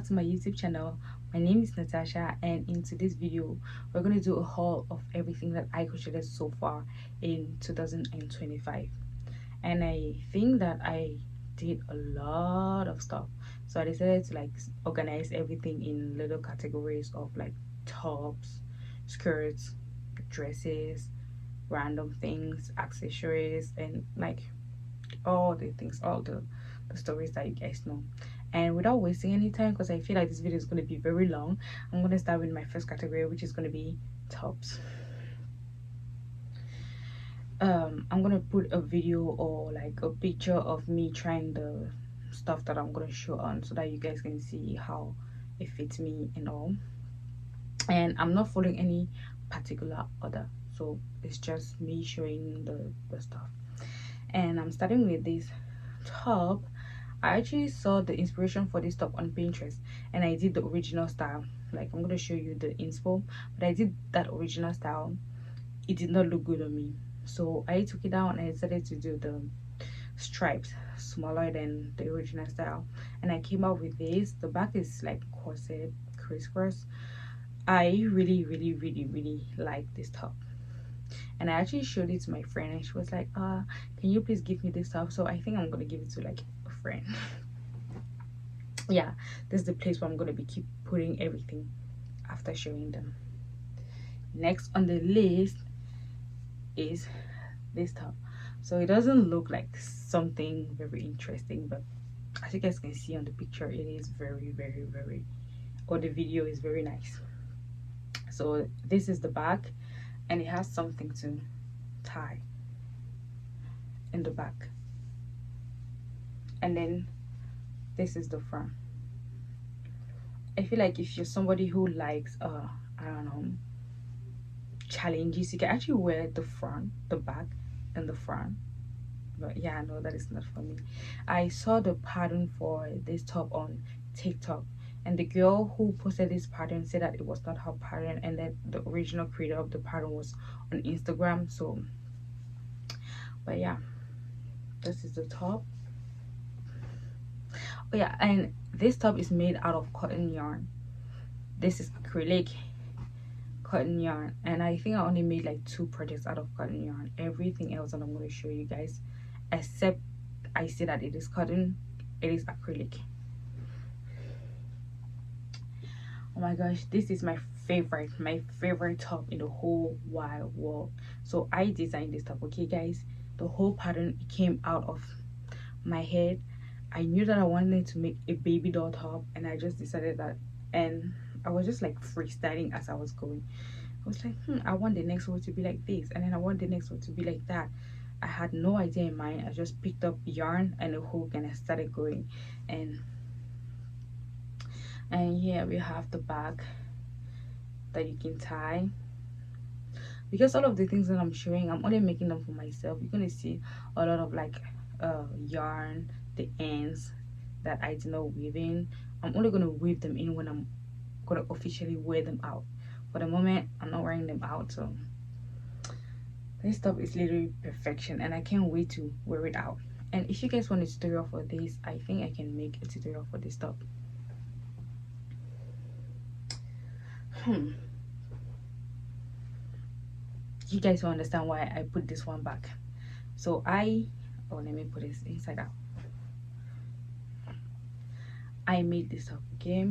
back to my YouTube channel. My name is Natasha, and in today's video we're going to do a haul of everything that I crocheted so far in 2025. And I think that I did a lot of stuff, so I decided to like organize everything in little categories of like tops, skirts, dresses, random things, accessories, and like all the things, all the stories that you guys know. And without wasting any time, because I feel like this video is going to be very long, I'm going to start with my first category, which is going to be tops. I'm going to put a video or like a picture of me trying the stuff that I'm going to show on, so that you guys can see how it fits me and all. And I'm not following any particular order, so it's just me showing the stuff. And I'm starting with this top. I actually saw the inspiration for this top on Pinterest, and I did the original style. Like, I'm gonna show you the inspo, but I did that original style. It did not look good on me, so I took it down and I decided to do the stripes smaller than the original style, and I came out with this. The back is like corset crisscross. I really like this top, and I actually showed it to my friend, and she was like, can you please give me this top? So I think I'm gonna give it to like a friend. Yeah, this is the place where I'm gonna be keep putting everything after showing them. Next on the list is this top. So it doesn't look like something very interesting, but as you guys can see on the picture, it is very, or the video is very nice. So this is the back, and it has something to tie in the back, and then this is the front. I feel like if you're somebody who likes I don't know, challenges, you can actually wear the front, the back, and the front. But yeah, no, that is not for me. I saw the pattern for this top on TikTok, and the girl who posted this pattern said that it was not her pattern, and that the original creator of the pattern was on Instagram. So but yeah, this is the top. Oh yeah, and this top is made out of cotton yarn. This is acrylic cotton yarn, and I think I only made like 2 projects out of cotton yarn. Everything else that I'm going to show you guys, except I say that it is cotton, it is acrylic. Oh my gosh, this is my favorite top in the whole wide world. So I designed this top, okay guys. The whole pattern came out of my head. I knew that I wanted to make a baby doll top, and I just decided that, and I was just like freestyling as I was going. I was like, I want the next one to be like this, and then I want the next one to be like that. I had no idea in mind. I just picked up yarn and a hook, and I started going. And here we have the bag that you can tie. Because all of the things that I'm showing, I'm only making them for myself. You're gonna see a lot of like yarn, the ends that I did not weave in. I'm only gonna weave them in when I'm gonna officially wear them out. For the moment, I'm not wearing them out, so this top is literally perfection, and I can't wait to wear it out. And if you guys want a tutorial for this, I think I can make a tutorial for this top. You guys will understand why I put this one back. So let me put this inside out. I made this up, okay?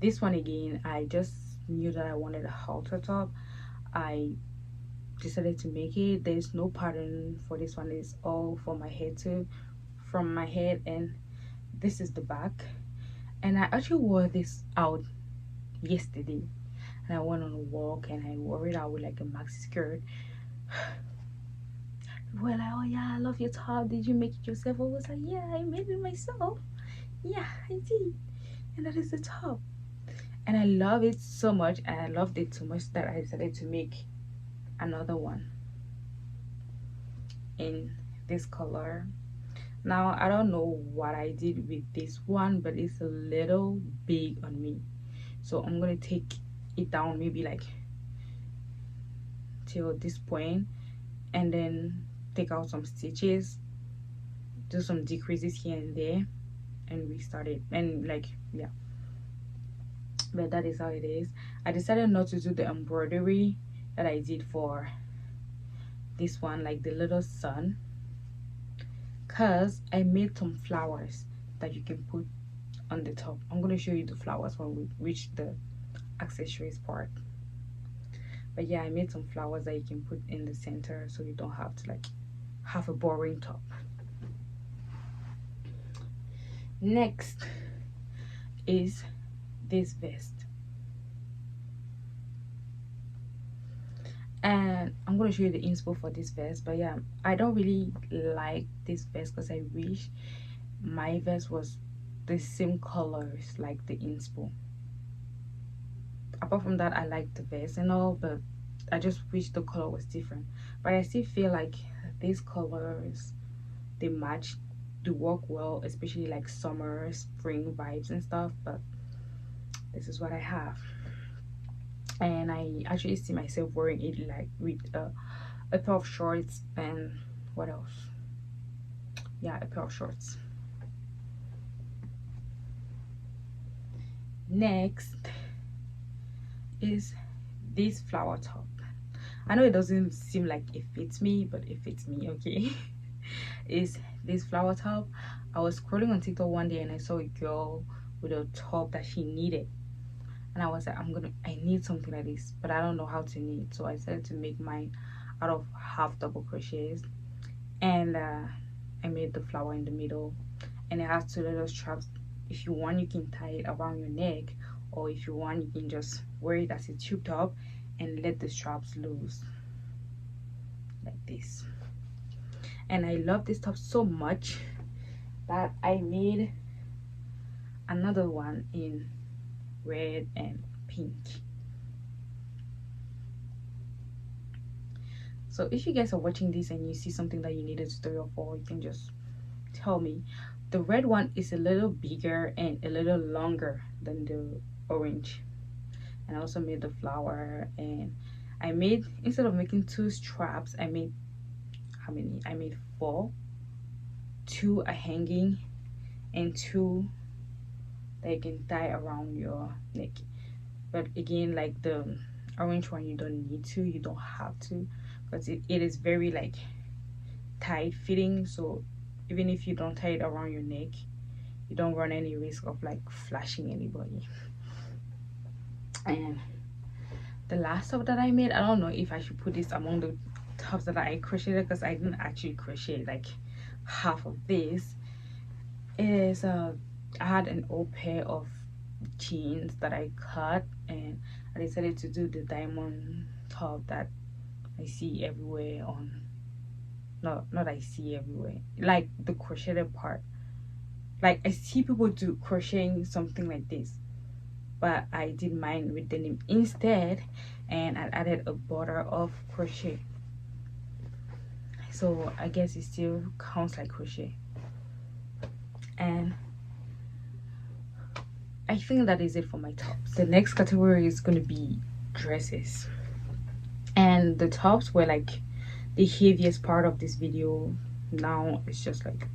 This one again, I just knew that I wanted a halter top. I decided to make it. There's no pattern for this one. It's all for my head too, from my head. And this is the back, and I actually wore this out yesterday, and I went on a walk and I wore it out with like a maxi skirt. People were like, oh yeah, I love your top, did you make it yourself? I was like, yeah, I made it myself. Yeah, I did. And that is the top, and I love it so much, and I loved it so much that I decided to make another one in this color. Now I don't know what I did with this one, but it's a little big on me, so I'm gonna take it down maybe like till this point, and then take out some stitches, do some decreases here and there, and restarted, and like, yeah, but that is how it is. I decided not to do the embroidery that I did for this one, like the little sun, because I made some flowers that you can put on the top. I'm going to show you the flowers when we reach the accessories part. But yeah, I made some flowers that you can put in the center, so you don't have to like have a boring top. Next is this vest, and I'm going to show you the inspo for this vest. But yeah, I don't really like this vest because I wish my vest was the same colors like the inspo. Apart from that, I like the vest and all, but I just wish the color was different. But I still feel like these colors, they match, do work well, especially like summer, spring vibes and stuff. But this is what I have, and I actually see myself wearing it like with a pair of shorts and what else? Yeah, a pair of shorts. Next is this flower top. I know it doesn't seem like it fits me, but it fits me, okay? Is this flower top. I was scrolling on TikTok one day and I saw a girl with a top that she needed, and I was like, I need something like this, but I don't know how to knit. So I decided to make mine out of half double crochets, and I made the flower in the middle, and it has two little straps. If you want, you can tie it around your neck, or if you want, you can just wear it as a tube top and let the straps loose like this. And I love this top so much that I made another one in red and pink. So if you guys are watching this and you see something that you need a tutorial for, you can just tell me. The red one is a little bigger and a little longer than the orange. And I also made the flower, and I made, instead of making 2 straps, I made, how many? I made 4. 2 are hanging and 2 that you can tie around your neck. But again, like the orange one, you don't need to, you don't have to, because it is very like tight fitting. So even if you don't tie it around your neck, you don't run any risk of like flashing anybody. And the last top that I made, I don't know if I should put this among the tops that I crocheted, because I didn't actually crochet like half of this. Is I had an old pair of jeans that I cut, and I decided to do the diamond top that I see everywhere on, not I see everywhere, like the crocheted part. Like I see people do crocheting something like this, but I did mine with denim instead, and I added a border of crochet. So I guess it still counts like crochet. And I think that is it for my tops. The next category is going to be dresses, and the tops were like the heaviest part of this video. Now it's just like,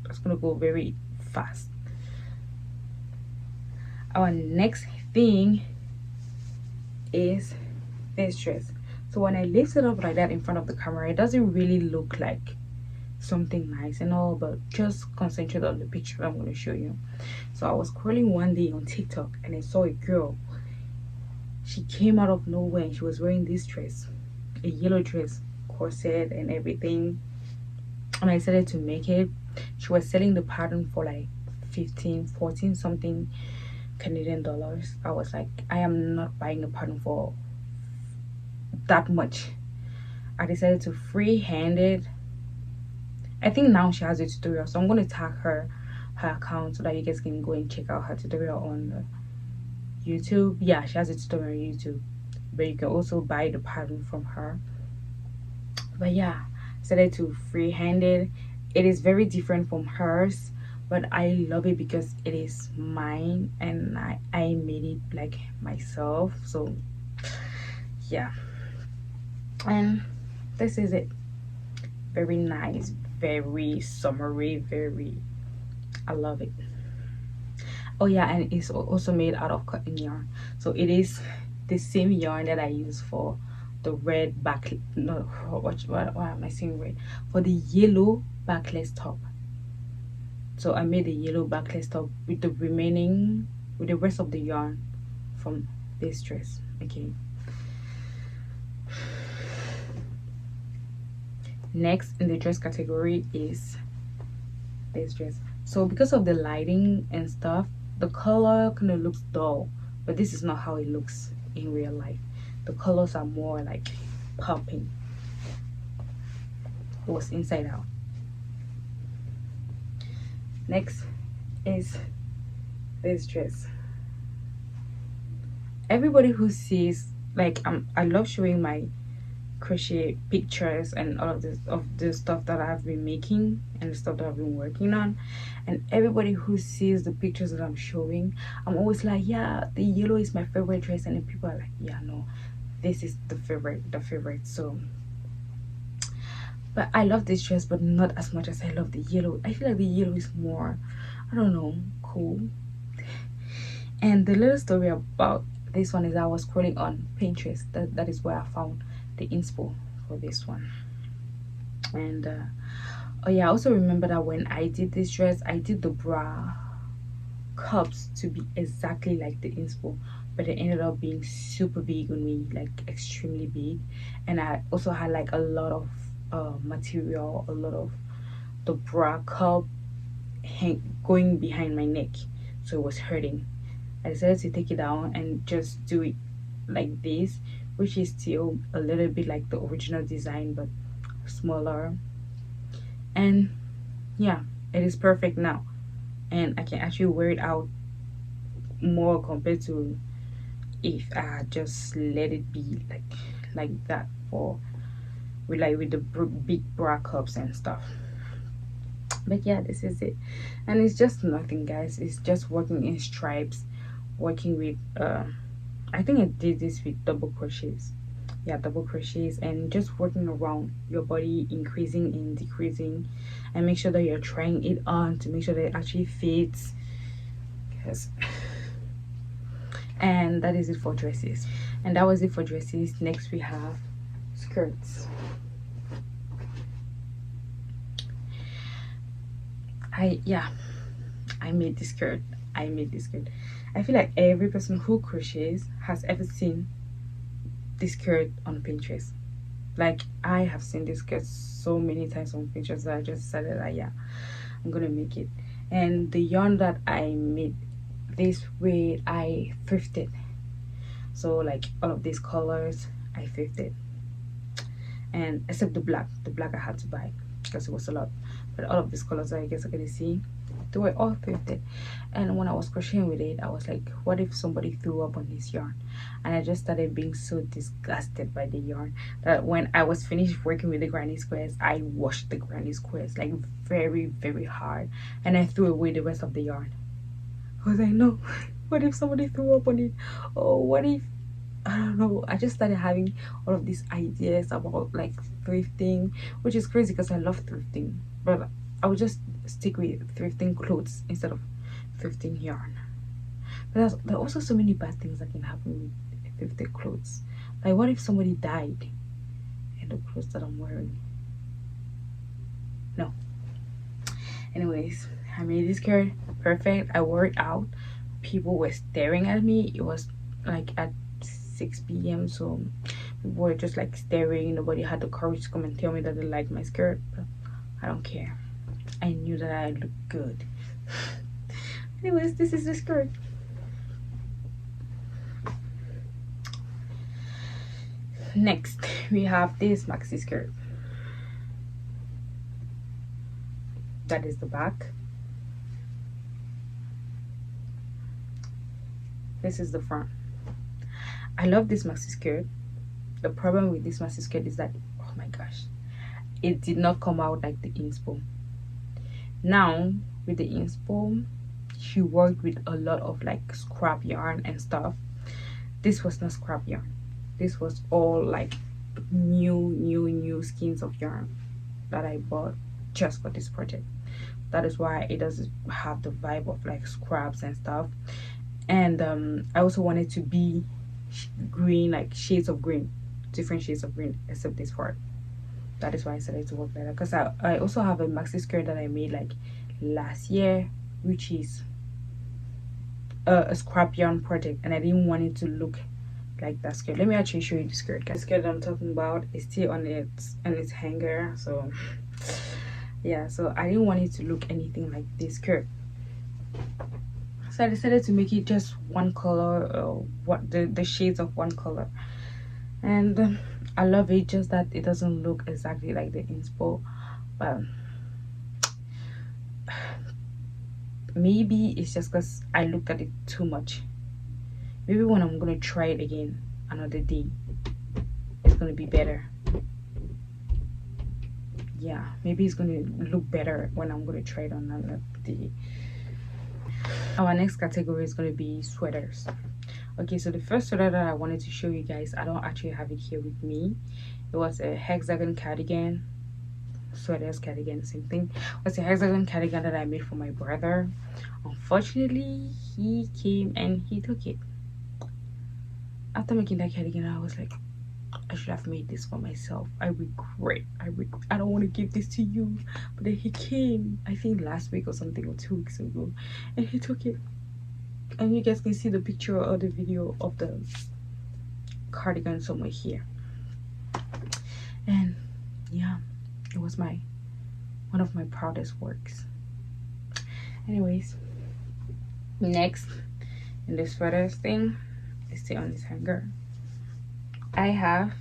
it's gonna go very fast. Our next thing is this dress. So when I lift it up like that in front of the camera, it doesn't really look like something nice and all, but just concentrate on the picture I'm going to show you. So I was scrolling one day on TikTok and I saw a girl. She came out of nowhere and she was wearing this dress, a yellow dress, corset and everything, and I decided to make it. She was selling the pattern for like 15, 14 something Canadian dollars. I was like, I am not buying a pattern for that much. I decided to freehand it. I think now she has a tutorial, so I'm going to tag her account so that you guys can go and check out her tutorial on YouTube. Yeah, she has a tutorial on YouTube, but you can also buy the pattern from her. But yeah, I decided to freehand it. It is very different from hers, but I love it because it is mine and I made it like myself. So yeah, and this is it. Very nice, very summery, very, I love it. Oh yeah, and it's also made out of cotton yarn. So it is the same yarn that I use for the red back, no, what am I saying, red, for the yellow backless top. So I made the yellow backless top with the remaining, with the rest of the yarn from this dress. Okay, next in the dress category is this dress. So because of the lighting and stuff, the color kind of looks dull, but this is not how it looks in real life. The colors are more like popping. It was inside out. Next is this dress. Everybody who sees, like, I love showing my crochet pictures and all of the stuff that I've been making and the stuff that I've been working on, and everybody who sees the pictures that I'm showing, I'm always like, yeah, the yellow is my favorite dress, and then people are like, yeah, no, this is the favorite. So but I love this dress, but not as much as I love the yellow. I feel like the yellow is more, I don't know, cool. And the little story about this one is I was scrolling on Pinterest. That is where I found the inspo for this one. And oh yeah, I also remember that when I did this dress, I did the bra cups to be exactly like the inspo, but it ended up being super big on me, like extremely big. And I also had like a lot of material, a lot of the bra cup going behind my neck, so it was hurting. I decided to take it down and just do it like this, which is still a little bit like the original design but smaller. And yeah, it is perfect now, and I can actually wear it out more compared to if I just let it be like that for with the big bra cups and stuff. But yeah, this is it, and it's just nothing, guys. It's just working in stripes, working with I think I did this with double crochets. Yeah, double crochets, and just working around your body, increasing and decreasing, and make sure that you're trying it on to make sure that it actually fits. Yes. And that is it for dresses, and that was it for dresses. Next we have skirts. I made this skirt. I feel like every person who crochets has ever seen this skirt on Pinterest. Like, I have seen this skirt so many times on Pinterest that I just decided that yeah, I'm gonna make it. And the yarn that I made this with, I thrifted. So like all of these colors I thrifted, and except the black I had to buy because it was a lot. But all of these colors that I guess I can see, they were all thrifted. And when I was crocheting with it, I was like, what if somebody threw up on this yarn? And I just started being so disgusted by the yarn that when I was finished working with the granny squares, I washed the granny squares like very, very hard, and I threw away the rest of the yarn. I was like, no, what if somebody threw up on it? Oh, what if, I don't know. I just started having all of these ideas about like thrifting, which is crazy because I love thrifting, but I would just stick with thrifting clothes instead of thrifting yarn. But there are also so many bad things that can happen with thrifted clothes. Like, what if somebody died in the clothes that I'm wearing? No. Anyways, I made this skirt perfect. I wore it out. People were staring at me. It was like at 6 p.m. so people were just like staring. Nobody had the courage to come and tell me that they liked my skirt, but I don't care. I knew that I looked good. Anyways, this is the skirt. Next we have this maxi skirt. That is the back. This is the front. I love this maxi skirt. The problem with this maxi skirt is that, oh my gosh, it did not come out like the inspo. Now with the inspo, she worked with a lot of like scrap yarn and stuff. This was not scrap yarn. This was all like new skins of yarn that I bought just for this project. That is why it doesn't have the vibe of like scraps and stuff. And I also want it to be green, like shades of green, different shades of green, except this part. That is why I decided to work better, because I also have a maxi skirt that I made like last year, which is a scrap yarn project, and I didn't want it to look like that skirt. Let me actually show you the skirt, guys. The skirt that I'm talking about is still on its hanger, so yeah, so I didn't want it to look anything like this skirt, so I decided to make it just one color, what the shades of one color. And I love it, just that it doesn't look exactly like the inspo, but maybe it's just because I looked at it too much. Maybe when I'm gonna try it again another day, it's gonna be better. Yeah, maybe it's gonna look better when I'm gonna try it on another day. Our next category is gonna be sweaters. Okay, so the first sweater that I wanted to show you guys, I don't actually have it here with me. It was a hexagon cardigan, sweaters cardigan, same thing. It was a hexagon cardigan that I made for my brother. Unfortunately, he came and he took it. After making that cardigan, I was like, I should have made this for myself. I regret. I don't want to give this to you. But then he came, I think last week or something, or 2 weeks ago, and he took it. And you guys can see the picture or the video of the cardigan somewhere here. And yeah, it was one of my proudest works. Anyways, next in the sweaters thing, is still on this hanger, I have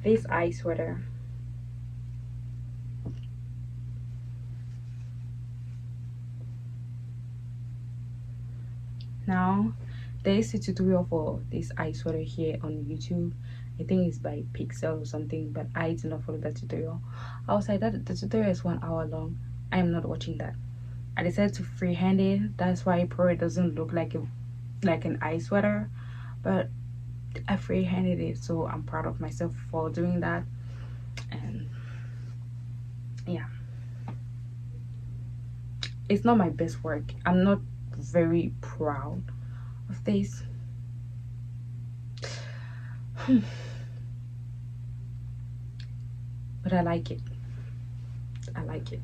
this eye sweater. Now there is a tutorial for this eye sweater here on YouTube. I think it's by Pixel or something, but I did not follow that tutorial. I was like, that the tutorial is 1 hour long. I am not watching that. I decided to freehand it. That's why it probably doesn't look like an eye sweater, but I freehanded it, so I'm proud of myself for doing that. And yeah, it's not my best work. I'm not very proud of this. But I like it. I like it.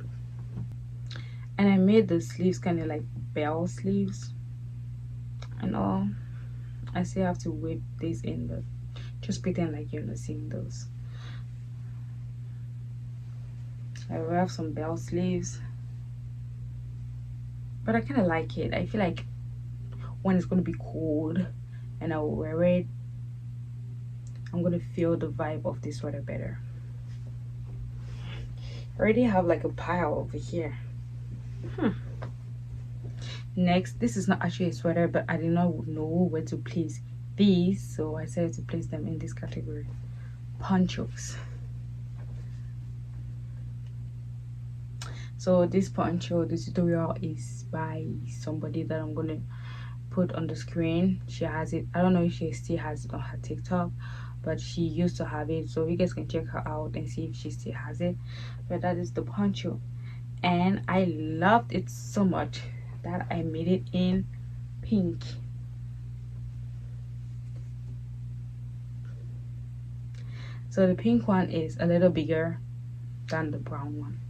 And I made the sleeves kind of like bell sleeves and all. I still have to whip this in, but just pretend like you're not seeing those. I will have some bell sleeves, but I kind of like it. I feel like when it's going to be cold and I will wear it, I'm going to feel the vibe of this sweater better. I already have like a pile over here. Next, this is not actually a sweater, but I did not know where to place these, so I decided to place them in this category. Ponchos. So this poncho, the tutorial is by somebody that I'm gonna put on the screen. She has it. I don't know if she still has it on her TikTok, but she used to have it, so you guys can check her out and see if she still has it. But that is the poncho, and I loved it so much that I made it in pink. So the pink one is a little bigger than the brown one.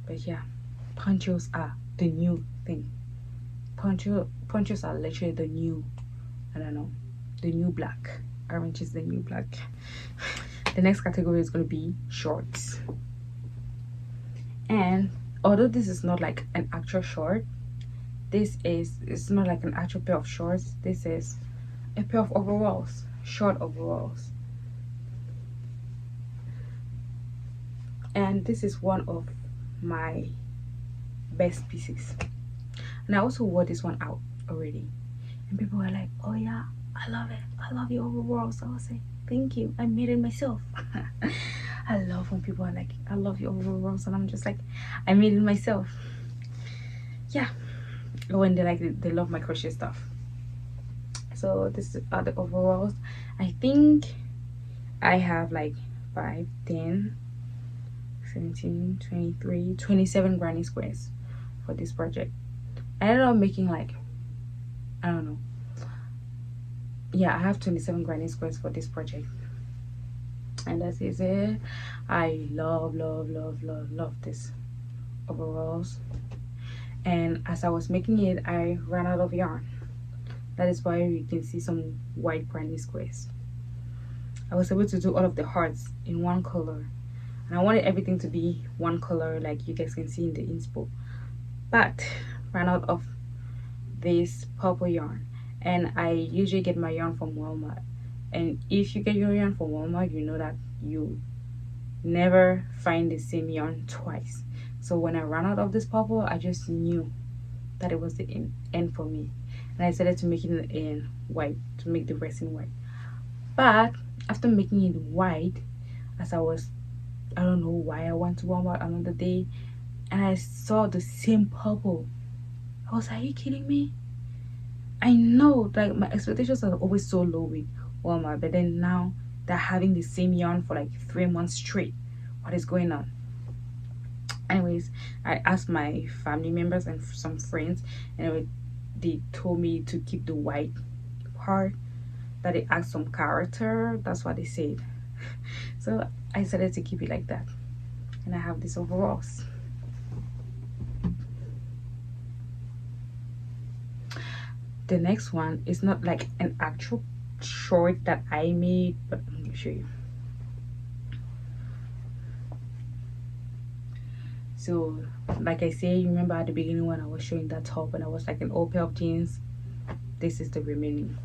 But yeah, ponchos are the new thing. Ponchos are literally the new, I don't know, the new black. Orange is the new black. The next category is going to be shorts. And although this is not like an actual short, it's not like an actual pair of shorts. This is a pair of overalls, short overalls. And this is one of my best pieces. And I also wore this one out already, and people were like, oh yeah, I love it, I love your overalls. So I was like, thank you, I made it myself. I love when people are like, I love your overalls, and I'm just like, I made it myself. Yeah, when they love my crochet stuff. So this are the overalls. I think I have like 5, 10, 17, 23, 27 granny squares for this project. I ended up making like, I don't know, yeah, I have 27 granny squares for this project, and that is it. I love this overalls, and as I was making it, I ran out of yarn. That is why you can see some white granny squares. I was able to do all of the hearts in one color, and I wanted everything to be one color like you guys can see in the inspo, but ran out of this purple yarn. And I usually get my yarn from Walmart, and if you get your yarn from Walmart, you know that you never find the same yarn twice. So when I ran out of this purple, I just knew that it was the end for me, and I decided to make it in white, to make the rest in white. But after making it white, as I don't know why, I went to Walmart another day and I saw the same purple. I was like, are you kidding me? I know, like, my expectations are always so low with Walmart, but then now they're having the same yarn for like 3 months straight. What is going on? Anyways, I asked my family members and some friends, and they told me to keep the white part, that it adds some character. That's what they said. So I decided to keep it like that, and I have this overalls. The next one is not like an actual short that I made, but I'm gonna show you. So like I say, you remember at the beginning when I was showing that top and I was like an old pair of jeans? This is the remaining.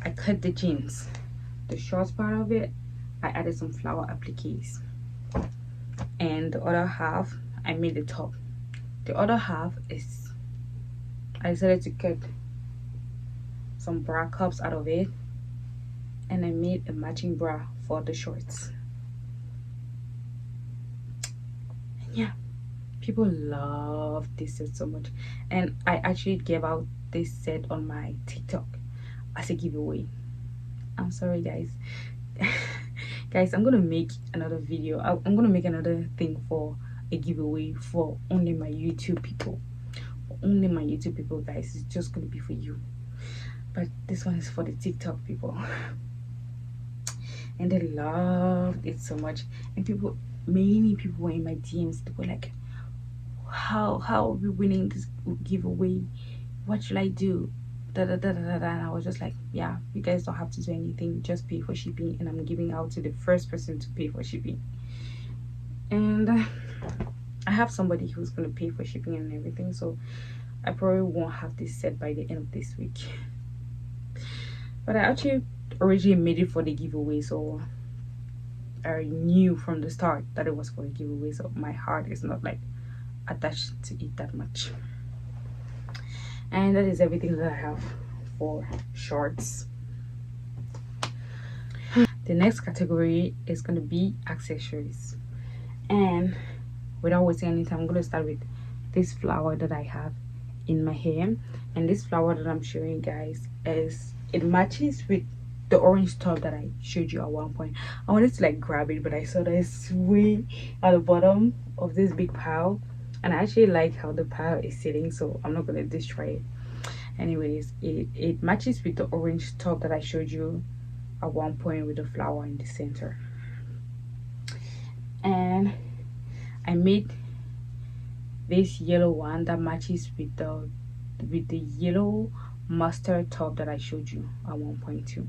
I cut the jeans, the short part of it, I added some flower appliques, and the other half I made the top. The other half is, I decided to cut some bra cups out of it, and I made a matching bra for the shorts. And yeah, people love this set so much, and I actually gave out this set on my TikTok as a giveaway. I'm sorry guys. Guys, I'm gonna make another video. I'm gonna make another thing for a giveaway for only my YouTube people. For only my YouTube people, guys. It's just gonna be for you, but this one is for the TikTok people. And they loved it so much, and many people were in my DMs. They were like, how are we winning this giveaway? What should I do? And I was just like, yeah, you guys don't have to do anything, just pay for shipping, and I'm giving out to the first person to pay for shipping. And I have somebody who's gonna pay for shipping and everything, so I probably won't have this set by the end of this week. But I actually originally made it for the giveaway, so I knew from the start that it was for a giveaway, so my heart is not like attached to it that much. And that is everything that I have for shorts. The next category is going to be accessories, and without wasting any time, I'm going to start with this flower that I have in my hair. And this flower that I'm showing you guys, it matches with the orange top that I showed you at one point. I wanted to like grab it, but I saw that it's way at the bottom of this big pile, and I actually like how the pile is sitting, so I'm not gonna destroy it. Anyways, it matches with the orange top that I showed you at one point with the flower in the center. And I made this yellow one that matches with the yellow mustard top that I showed you at one point too.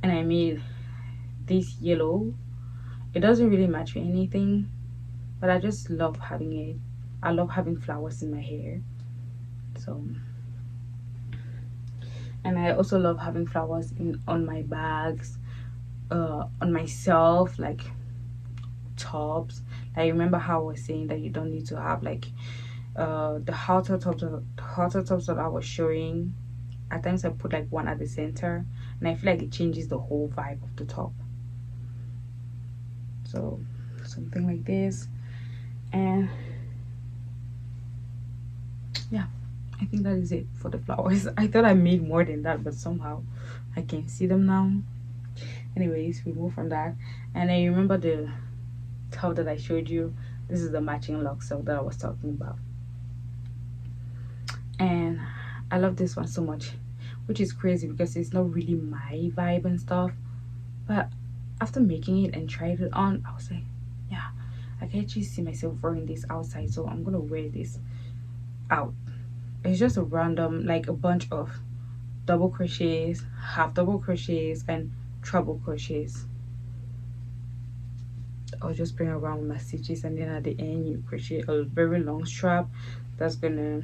And I made this yellow. It doesn't really match with anything, but I just love having it. I love having flowers in my hair, so. And I also love having flowers on my bags, on myself, like tops. I remember how I was saying that you don't need to have like the halter tops that I was showing. At times I put like one at the center, and I feel like it changes the whole vibe of the top. So something like this. And yeah, I think that is it for the flowers. I thought I made more than that, but somehow I can see them now. Anyways, we move from that. And I remember the top that I showed you. This is the matching lock sock that I was talking about, and I love this one so much, which is crazy because it's not really my vibe and stuff. But after making it and tried it on, I was like, yeah, I can actually see myself wearing this outside, so I'm gonna wear this out. It's just a random, like a bunch of double crochets, half double crochets, and treble crochets. I'll just bring around with my stitches, and then at the end you crochet a very long strap that's gonna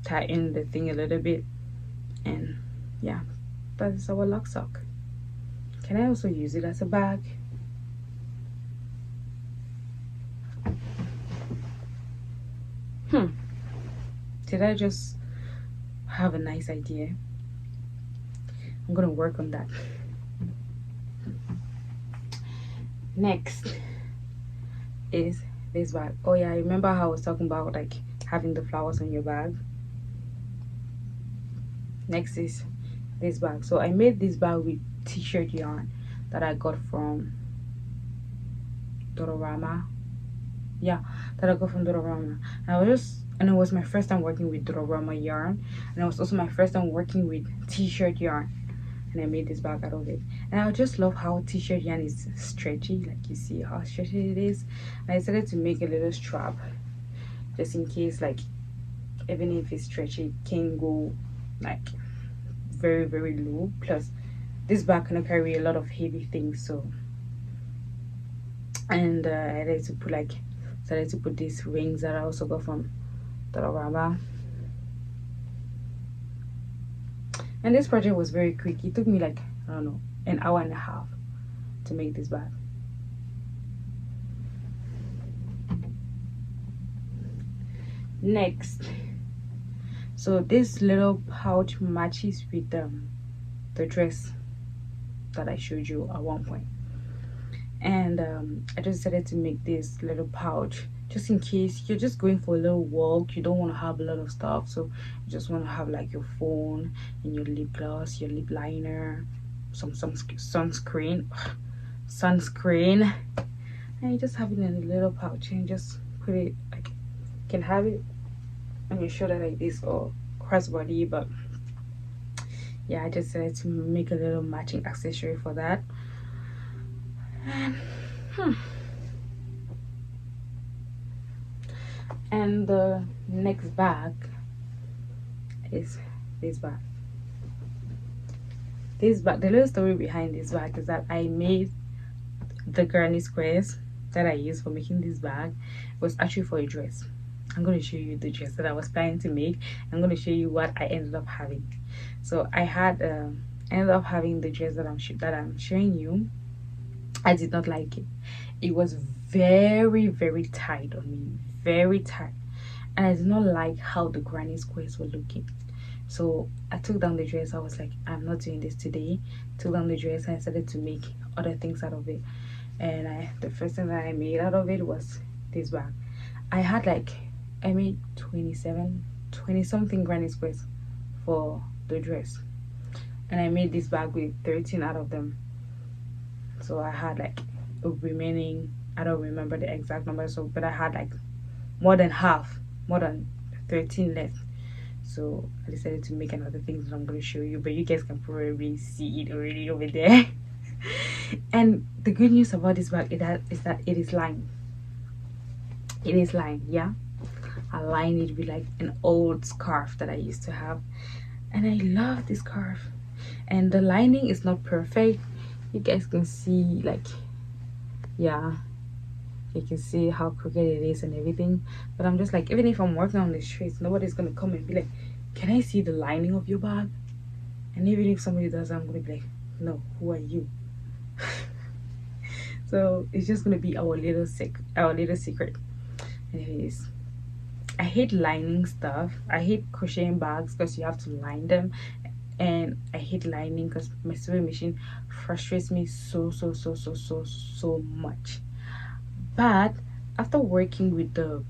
tighten the thing a little bit. And yeah, that is our lock sock. Can I also use it as a bag? Did I just have a nice idea? I'm gonna work on that. Next is this bag. Oh yeah, I remember how I was talking about like having the flowers on your bag. Next is this bag. So I made this bag with t-shirt yarn that I got from Dororama. Yeah, that I got from Dororama. And it was my first time working with Dororama yarn, and it was also my first time working with t-shirt yarn, and I made this bag out of it. And I just love how t-shirt yarn is stretchy, like you see how stretchy it is. And I decided to make a little strap just in case, like even if it's stretchy, it can go like very very low. Plus this bag can carry a lot of heavy things, so and I decided to put these rings that I also got from Dollarama. And this project was very quick. It took me like, I don't know, an hour and a half to make this bag. Next, so this little pouch matches with the dress that I showed you at one point. And I just decided to make this little pouch just in case you're just going for a little walk, you don't want to have a lot of stuff, so you just want to have like your phone and your lip gloss, your lip liner, some sunscreen, and you just have it in a little pouch and just put it like, you can have it on your shoulder like this or crossbody. But yeah, I just decided to make a little matching accessory for that. And the next bag is this bag. The little story behind this bag is that I made the granny squares that I used for making this bag was actually for a dress. I'm going to show you the dress that I was planning to make. I'm going to show you what I ended up having. So I had ended up having the dress that I'm showing you. I did not like it. It was very very tight on me, very tight, and I did not like how the granny squares were looking. So I took down the dress. I was like, I'm not doing this today. Took down the dress and I started to make other things out of it. And the first thing that I made out of it was this bag. I made 20 something granny squares for the dress, and I made this bag with 13 out of them. So I had like a remaining, I don't remember the exact number, so but I had like more than 13 left. So I decided to make another thing that I'm going to show you, but you guys can probably see it already over there. And the good news about this bag is that it is lined. It is lined, yeah. I lined it with like an old scarf that I used to have, and I love this scarf. And the lining is not perfect. You guys can see, like, yeah, you can see how crooked it is and everything. But I'm just like, even if I'm working on the streets, nobody's gonna come and be like, can I see the lining of your bag? And even if somebody does, I'm gonna be like, no, who are you? So it's just gonna be our little secret. Anyways, I hate lining stuff. I hate crocheting bags because you have to line them, and I hate lining because my sewing machine frustrates me so much. But after working with the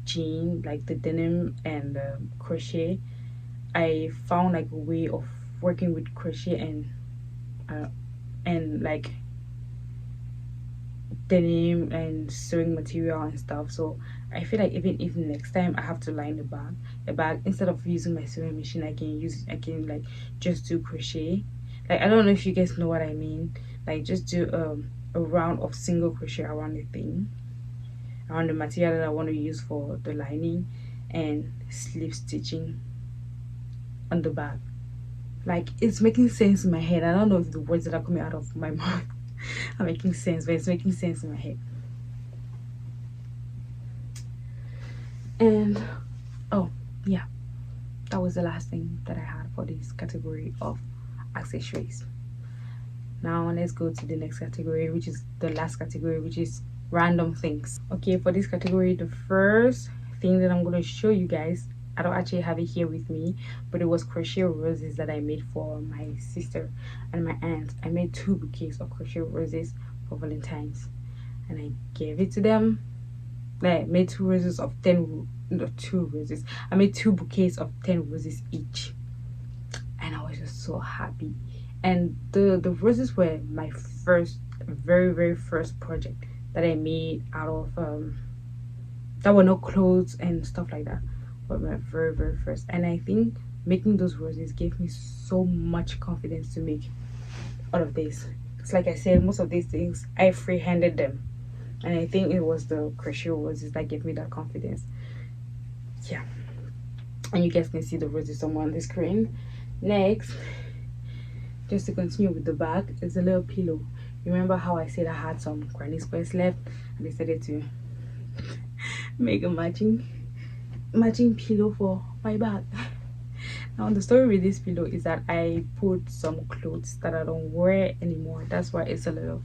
jean, like the denim and the crochet, I found like a way of working with crochet and like denim and sewing material and stuff. So I feel like even if next time I have to line the bag, instead of using my sewing machine, I can like just do crochet. Like, I don't know if you guys know what I mean. Like, just do a round of single crochet around the thing, around the material that I want to use for the lining, and slip stitching on the back. Like, it's making sense in my head. I don't know if the words that are coming out of my mouth are making sense, but it's making sense in my head. And oh yeah, that was the last thing that I had for this category of accessories. Now let's go to the next category, which is the last category, which is random things. Okay, for this category, the first thing that I'm going to show you guys, I don't actually have it here with me, but it was crochet roses that I made for my sister and my aunt. I made 2 bouquets of crochet roses for Valentine's, and I gave it to them. I made 2 roses of 10, no, 2 roses. I made 2 bouquets of 10 roses each, and I was just so happy. And the roses were my first, very first project that I made out of that were no clothes and stuff like that, but my very first. And I think making those roses gave me so much confidence to make all of this. It's like I said, most of these things I free-handed them, and I think it was the crochet roses that gave me that confidence. Yeah, and you guys can see the roses somewhere on the screen. Next, just to continue with the bag, is a little pillow. Remember how I said I had some granny squares left? I decided to make a matching pillow for my bag. Now the story with this pillow is that I put some clothes that I don't wear anymore. That's why it's a little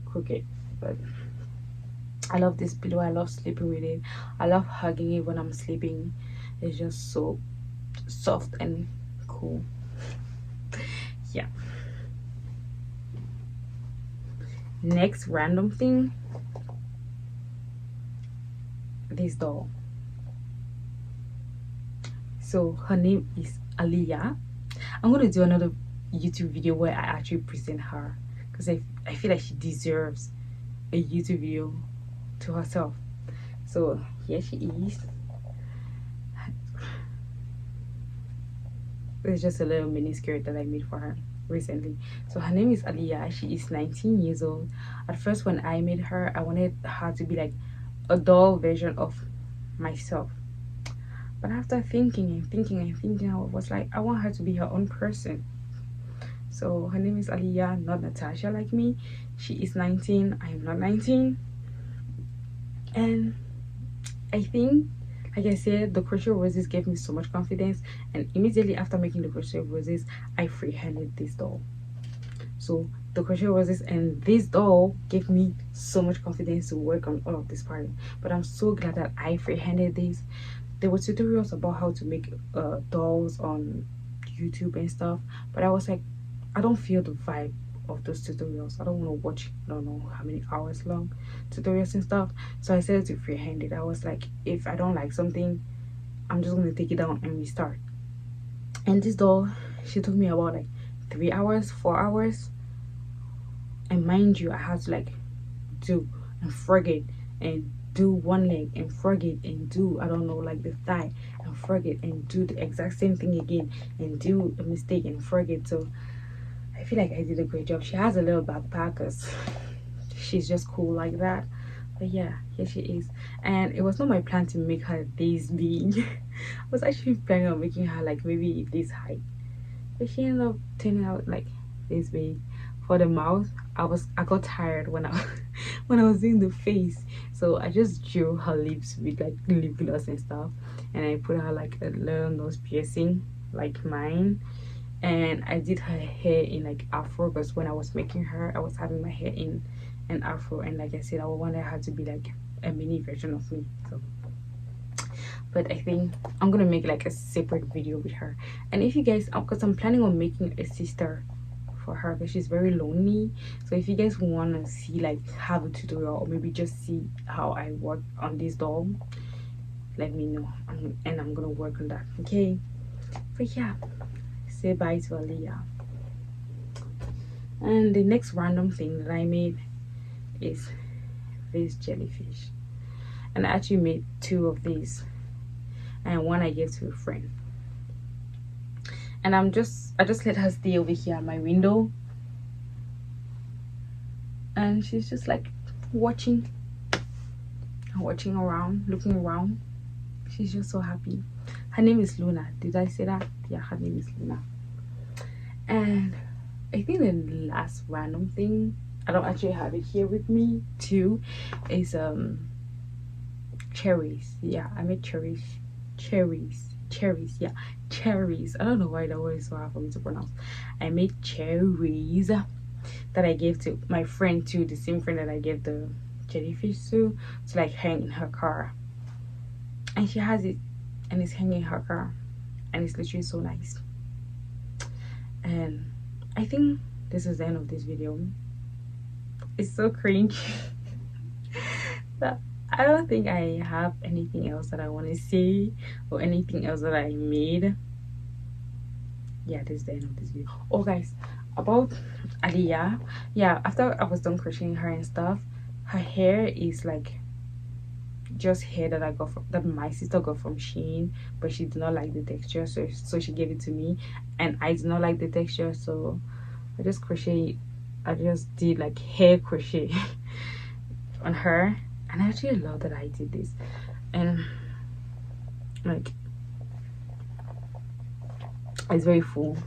crooked, but I love this pillow. I love sleeping with it. I love hugging it when I'm sleeping. It's just so soft and cool. Yeah. Next random thing, this doll. So her name is Aliyah. I'm gonna do another YouTube video where I actually present her, because I feel like she deserves a YouTube video to herself. So here she is. It's just a little mini skirt that I made for her recently. So her name is Aliyah. She is 19 years old. At first, when I made her, I wanted her to be like a doll version of myself. But after thinking, I was like, I want her to be her own person. So her name is Aliyah, not Natasha like me. She is 19. I am not 19. And I think, like I said, the crochet roses gave me so much confidence, and immediately after making the crochet roses, I free-handed this doll. So the crochet roses and this doll gave me so much confidence to work on all of this part. But I'm so glad that I free-handed this. There were tutorials about how to make dolls on YouTube and stuff, but I was like, I don't feel the vibe of those tutorials. I don't want to watch, I don't know how many hours long tutorials and stuff. So I started to freehand it. I was like, if I don't like something, I'm just going to take it down and restart. And this doll, she took me about like 3 hours, 4 hours. And mind you, I had to like do and forget and do one leg and forget and do, I don't know, like the thigh and forget and do the exact same thing again and do a mistake and forget. So I feel like I did a great job. She has a little backpack because she's just cool like that. But yeah, here she is. And it was not my plan to make her this big. I was actually planning on making her like maybe this height, but she ended up turning out like this big. For the mouth, I got tired when I when I was doing the face, so I just drew her lips with like lip gloss and stuff, and I put her like a little nose piercing like mine. And I did her hair in like afro, because when I was making her, I was having my hair in an afro, and like I said, I wanted her to be like a mini version of me. So, but I think I'm gonna make like a separate video with her. And if you guys, because I'm planning on making a sister for her, because she's very lonely. So if you guys want to see like have a tutorial, or maybe just see how I work on this doll, let me know, and I'm gonna work on that. Okay, but yeah, say bye to Aliyah. And the next random thing that I made is this jellyfish, and I actually made 2 of these, and one I gave to a friend. And I just let her stay over here at my window, and she's just like watching around, looking around. She's just so happy. Her name is Luna. Did I say that? Yeah, her name is Luna. And I think the last random thing, I don't actually have it here with me too, is cherries. Yeah, I made cherries. Yeah, cherries. I don't know why that word is so hard for me to pronounce. I made cherries that I gave to my friend too, the same friend that I gave the jellyfish to like hang in her car. And she has it, and it's hanging in her car, and it's literally so nice. And I think this is the end of this video. It's so cringe. But I don't think I have anything else that I want to say or anything else that I made. Yeah, this is the end of this video. Oh guys, about Aliyah, yeah, after I was done crocheting her and stuff, her hair is like just hair that I got from, that my sister got from Shein, but she did not like the texture, so she gave it to me, and I did not like the texture, so I just did like hair crochet on her. And I actually love that I did this, and like it's very full.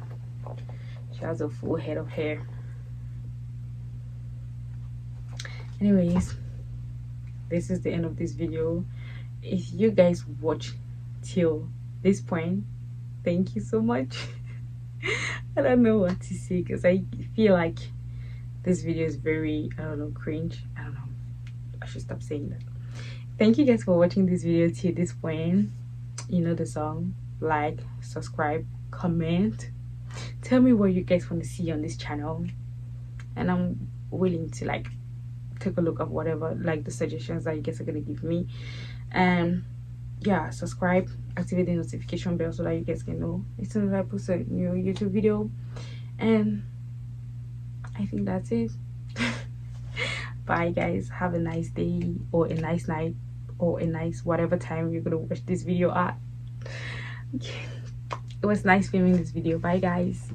She has a full head of hair. Anyways, this is the end of this video. If you guys watch till this point, thank you so much. I don't know what to say, because I feel like this video is very, I don't know, cringe. I don't know, I should stop saying that. Thank you guys for watching this video till this point. You know the song. Like, subscribe, comment, tell me what you guys want to see on this channel, and I'm willing to like take a look at whatever, like the suggestions that you guys are gonna give me. And yeah, subscribe, activate the notification bell so that you guys can know as soon as I post a new YouTube video. And I think that's it. Bye guys, have a nice day or a nice night or a nice whatever time you're gonna watch this video at. It was nice filming this video. Bye guys.